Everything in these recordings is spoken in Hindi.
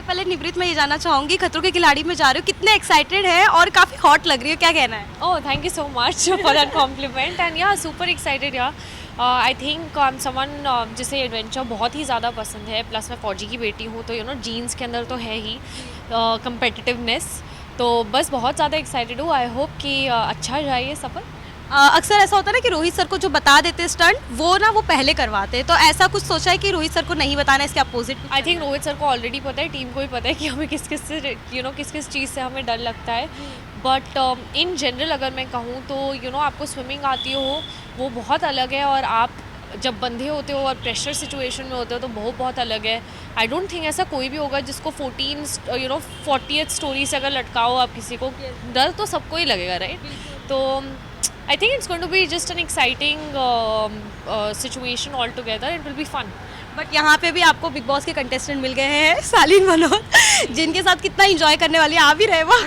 पहले निवृत्त मैं ये जानना चाहूँगी, खतरों के खिलाड़ी में जा रहे हो, कितने एक्साइटेड हैं और काफ़ी हॉट लग रही हो, क्या कहना है? Oh, thank you so much for that compliment and yeah, super excited yeah. I think I'm someone जिसे एडवेंचर बहुत ही ज़्यादा पसंद है, प्लस मैं फौजी की बेटी हूँ तो जीन्स के अंदर तो है ही competitiveness, तो बस बहुत ज़्यादा एक्साइटेड हूँ। आई होप कि अच्छा जाए ये सफ़र। अक्सर ऐसा होता है ना कि रोहित सर को जो बता देते हैं स्टंट, वो पहले करवाते हैं, तो ऐसा कुछ सोचा है कि रोहित सर को नहीं बताना, इसके opposite? I think Rohit sir को ऑलरेडी पता है, टीम को भी पता है कि हमें किस किस से किस किस चीज़ से हमें डर लगता है, बट इन जनरल अगर मैं कहूँ तो आपको स्विमिंग आती हो वो बहुत अलग है, और आप जब बंधे होते हो और प्रेशर सिचुएशन में होते हो तो वो बहुत अलग है। आई डोंट थिंक ऐसा कोई भी होगा जिसको 40th स्टोरी से अगर लटकाओ आप किसी को, डर तो सबको ही लगेगा, राइट? तो I think it's going to be just an exciting situation altogether. It will be fun. But यहाँ पे भी आपको बिग बॉस के कंटेस्टेंट मिल गए हैं, शालीन मनोज, जिनके साथ कितना एंजॉय करने वाली आ भी रहे वो।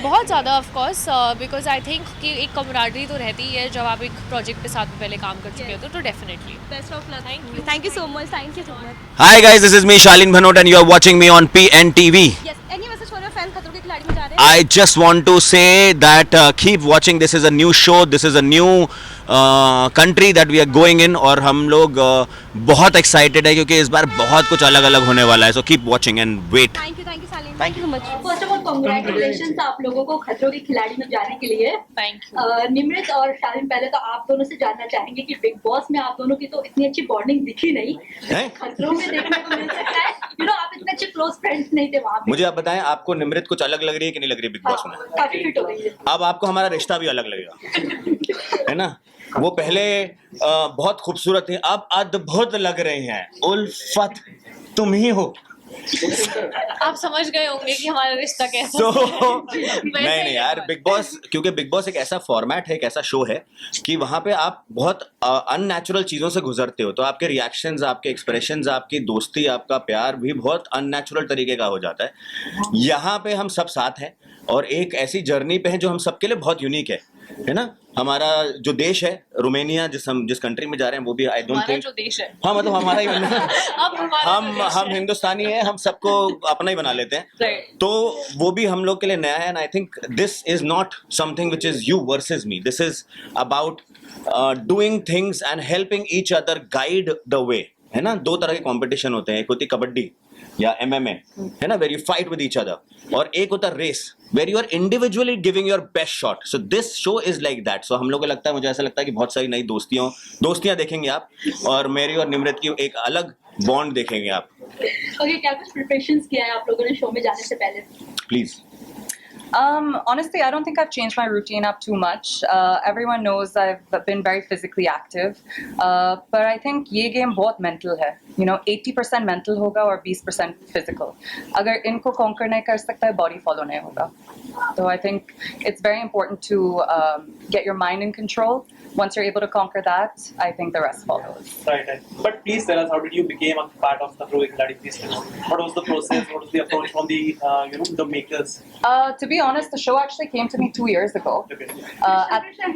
बहुत ज़्यादा of course, because I think कि एक कमराडरी तो रहती ही है जब आप एक प्रोजेक्ट पे साथ में पहले काम कर चुके हो, तो definitely. Best of luck. Thank you so much, thank you so much. Hi guys, this is me Shalin Bhanot and you are watching me on PNTV. Yes, any message for your fans खतरों के खिलाड़ी में जा रहे हैं? I just want to say that keep watching. This is a new show. This is a new country that we are going in और हम लोग बहुत excited है क्योंकि इस बार बहुत कुछ अलग अलग होने वाला है. So keep watching and wait. Thank you Shaleen, thank you so much. First of all congratulations आप लोगों को खतरों के खिलाड़ी में जाने के लिए। Thank you. निमृत और शालीन, पहले तो आप दोनों से जानना चाहेंगे कि बिग बॉस में आप दोनों की तो इतनी अच्छी बॉन्डिंग दिखी नहीं, खतरों में देखने को मिल सकता है। आप इतने अच्छे क्लोज फ्रेंड्स नहीं थे वहाँ पे। मुझे आप बताएं, आपको निमृत कुछ अलग लग रही है कि नहीं लग रही बिग बॉस में? काफी फिट हो गई है। अब आपको हमारा रिश्ता भी अलग लगेगा, है ना? वो पहले बहुत खूबसूरत थी, अब अद्भुत लग रही हैं। उल्फत तुम ही हो। आप समझ गए होंगे कि हमारा रिश्ता कैसा तो है। नहीं यार, बिग बॉस, क्योंकि बिग बॉस एक ऐसा फॉर्मेट है, एक ऐसा शो है कि वहां पे आप बहुत अननेचुरल चीजों से गुजरते हो, तो आपके रिएक्शंस, आपके एक्सप्रेशंस, आपकी दोस्ती, आपका प्यार भी बहुत अननेचुरल तरीके का हो जाता है। यहाँ पे हम सब साथ हैं और एक ऐसी जर्नी पे हैं जो हम सबके लिए बहुत यूनिक है ना? हमारा जो देश है रोमानिया, जिस कंट्री में जा रहे हैं, वो भी आई डोंट थिंक जो देश है, हाँ मतलब हमारा ही अब हम हिंदुस्तानी हैं, हम सबको अपना ही बना लेते हैं, तो वो भी हम लोग के लिए नया है। And I think this is not something which is you versus me, this is about doing things and helping each other guide the way, है ना? दो तरह के कंपटीशन होते हैं, एक होती कबड्डी या MMA, है ना, where you fight with each other, और एक होता race where you are individually giving your best shot. So this show is like that. So हम लोग को लगता है, मुझे ऐसा लगता है कि बहुत सारी नई दोस्तियां देखेंगे आप, और मेरी और निमृत की एक अलग बॉन्ड देखेंगे आप। ओके, क्या कुछ प्रिपरेशंस किया है आप लोगों ने शो में जाने से पहले? Please. Honestly, I don't think I've changed my routine up too much. Everyone knows I've been very physically active, but I think ये game बहुत mental है. 80% mental होगा और 20% physical. अगर इनको conquer नहीं कर सकता है, body follow नहीं होगा. So I think it's very important to get your mind in control. Once you're able to conquer that, I think the rest follows. Right. But please tell us, how did you become a part of the Pro Khiladi? Please tell us. What was the process? What was the approach from the the makers? To be honest, the show actually came to me 2 years ago. Okay.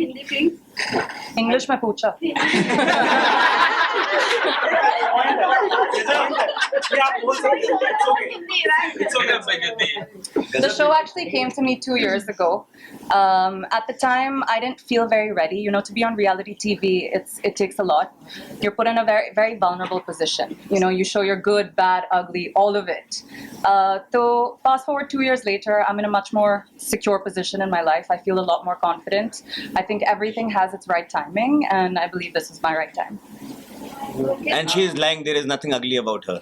Hindi please. English में पूछा। The show actually came to me 2 years ago. At the time, I didn't feel very ready. To be on reality TV, it takes a lot. You're put in a very, very vulnerable position. You show your good, bad, ugly, all of it. So fast forward 2 years later, I'm in a much more secure position in my life. I feel a lot more confident. I think everything has its right timing, and I believe this is my right time. And she is lying. There is nothing ugly about her.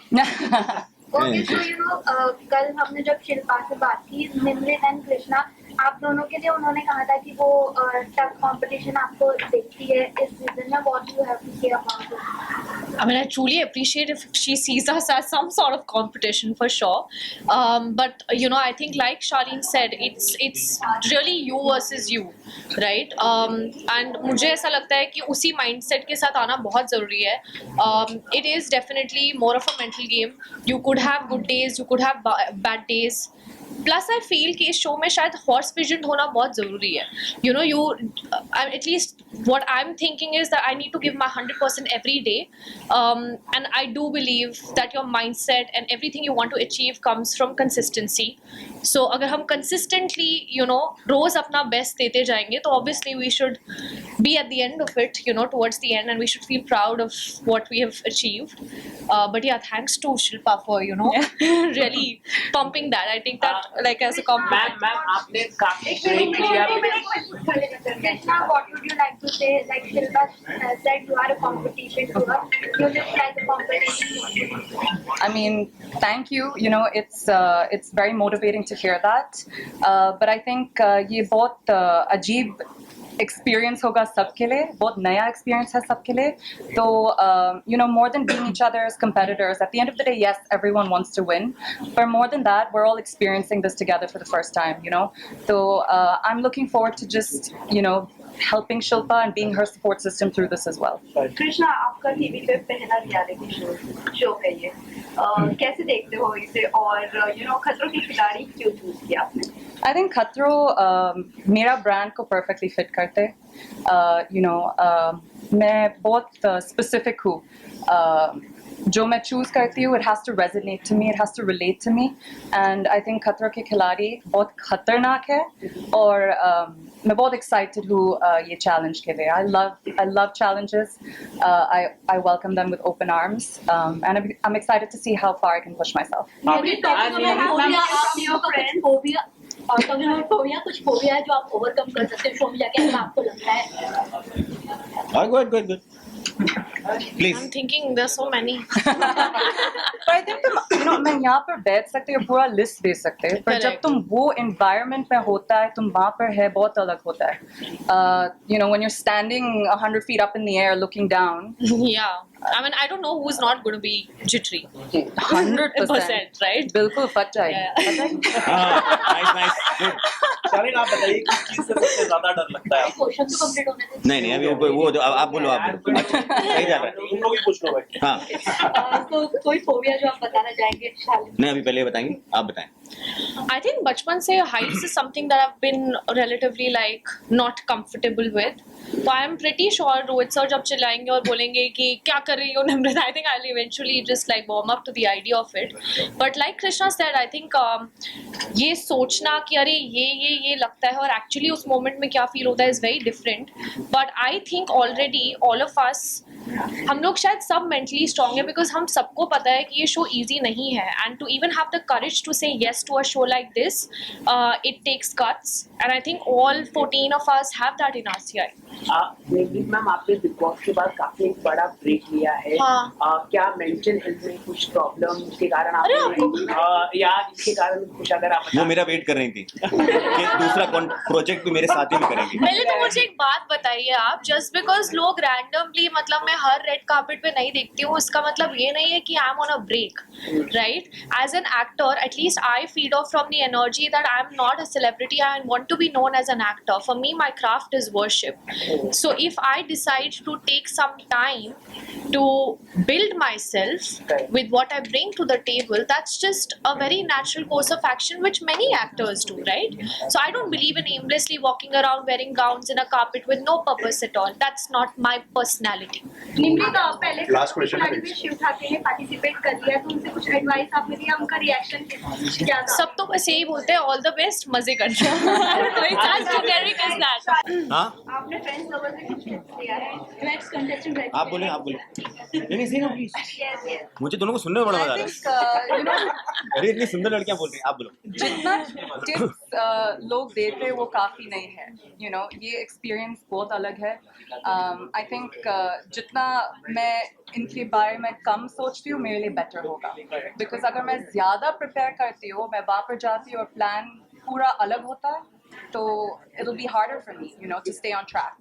Okay, तो कल हमने जब शिल्पा से बात की, निमृत एंड कृष्णा, आप दोनों के लिए उन्होंने कहा था कि वो टफ कंपटीशन आपको देखती है इस सीजन में. What do you have to say about it? I mean, I truly appreciate if she sees us as some sort of competition for sure. But I think like Shalin said, it's really you versus you, right? And मुझे ऐसा लगता है कि उसी mindset के साथ आना बहुत ज़रूरी है. It is definitely more of a mental game. You could have good days, you could have bad days. Plus I feel कि इस शो में शायद हॉर्स पिजन होना बहुत ज़रूरी है. You know, at least what I'm thinking is that I need to give my 100% every day, and I do believe that your mindset and everything you want to achieve comes from consistency. So अगर हम consistently रोज अपना बेस्ट देते जाएंगे तो obviously we should be at the end of it, towards the end, and we should feel proud of what we have achieved. But yeah, thanks to Shilpa for really pumping that. I think that like as a compliment. Ma'am आपने काफी ब्रेक लिया. Krishna, what would you like to say? Like Shilpa said, you are a competition to her. You just try the competition. I mean, thank you. It's very motivating to hear that. But I think ये बहुत अजीब एक्सपीरियंस होगा सबके लिए, बहुत नया एक्सपीरियंस है सबके लिए. तो more than being each other's competitors, at the end of the day, yes, everyone wants to win, but more than that, we're all experiencing this together for the first time. So I'm looking forward to just helping Shilpa and being her support system through this as well. Krishna, आपका टीवी पे पहला रियलिटी शो है ये. कैसे देखते हो इसे, और खतरों के खिलाड़ी क्यों चूज किया आपने? I think खतरों मेरा ब्रांड को perfectly fit करते. मैं बहुत specific हूँ. जो मैं choose करती हूँ, it has to resonate to me, it has to relate to me, and I think खतरों के खिलाड़ी बहुत खतरनाक है, और मैं बहुत excited हूँ ये challenge के लिए. I love challenges. I welcome them with open arms, and I'm excited to see how far I can push myself. और फोबिया कुछ फोबिया है जो आप ओवरकम कर सकते हो शो में जाके, अगर आपको लगता है? Go ahead. Please. I'm thinking there's so many. But I think मैं यहाँ पर बैठ सकते हो, पूरा लिस्ट दे सकते हैं, पर जब तुम वो environment में होता है, तुम वहाँ पर है, बहुत अलग होता है. When you're standing 100 feet up in the air looking down. Yeah. I mean, I don't know who's not going to be jittery. 100%, right? बिल्कुल फट जाएगी. Nice. Good. शालीन, आप बताइए किस चीज से सबसे ज्यादा डर लगता है? क्वेश्चन तो कंप्लीट होने दें. नहीं अभी वो आप बोलो. सही जा रहा है. तुम लोग ही पूछ लो भाई. हाँ. तो कोई फोबिया जो आप बताना चाहेंगे शालीन? नहीं, अभी पहले बताएंगे, आप बताएं. I think बचपन से heights is something that I've been relatively like not comfortable with. So I am pretty sure Rohit sir जब चिल्लाएंगे और बोलेंगे कि क्या कर रही हो Nimrat, I think I'll eventually just like warm up to the idea of it. But like Krishna said, I think ये सोचना कि अरे ये लगता है और actually उस moment में क्या feel होता है is very different. But I think already all of us, हम लोग शायद सब mentally strong है because हम सबको पता है कि ये show easy नहीं है, and to even have the courage to say yes to a show like this, it takes guts, and I think all 14 of us have that in our CI. Ma'am, आपने बिग बॉस के बाद काफी एक बड़ा ब्रेक लिया है. क्या मेंटल हेल्थ में कुछ प्रॉब्लम के कारण आपने या इसके कारण कुछ, अगर आप वो मेरा वेट कर रही थी कि दूसरा प्रोजेक्ट भी मेरे साथ ही में करेंगी. पहले तो मुझे एक बात बताइए आप, जस्ट बिकॉज लोग रैंडमली, मतलब मैं हर रेड कार्पेट पे नहीं देखती हूँ, इसका मतलब ये नहीं है कि I am on a break, right? As an actor at least I feed off from the energy that I am not a celebrity, I want to be known as an actor. For me my craft is worship. So if I decide to take some time to build myself with what I bring to the table, that's just a very natural course of action which many actors do, right? So I don't believe in aimlessly walking around wearing gowns in a carpet with no purpose at all. That's not my personality. Nimrat, पहले में शिव ठाकरे ने पार्टिसिपेट कर लिया, तो उनसे कुछ एडवाइस आपने दिया, उनका रिएक्शन क्या था? सब तो बस यही बोलते हैं ऑल द बेस्ट, मजे करना. That's generic as that. हाँ, आपने फ्रेंड्स लोगों से कुछ टिप्स लिया है? नेक्स्ट कंटेस्टेंट आप बोले. नहीं सही ना प्लीज. Yes yes. मुझे दोनों को सुनने में बड़ा मजा आ I रहा है. think अरे इतनी सुंदर लड़कियां बोल रही हैं, आप बोलो. जितना टिप्स लोग देते हैं वो काफ़ी नहीं है. ये एक्सपीरियंस बहुत अलग है. आई थिंक जितना मैं इनके बारे में कम सोचती हूँ, मेरे लिए बेटर होगा. बिकॉज अगर मैं ज़्यादा प्रिपेयर करती हूँ, मैं वहाँ पर जाती हूँ और प्लान पूरा अलग होता है, तो it'll be harder for me, to stay on track.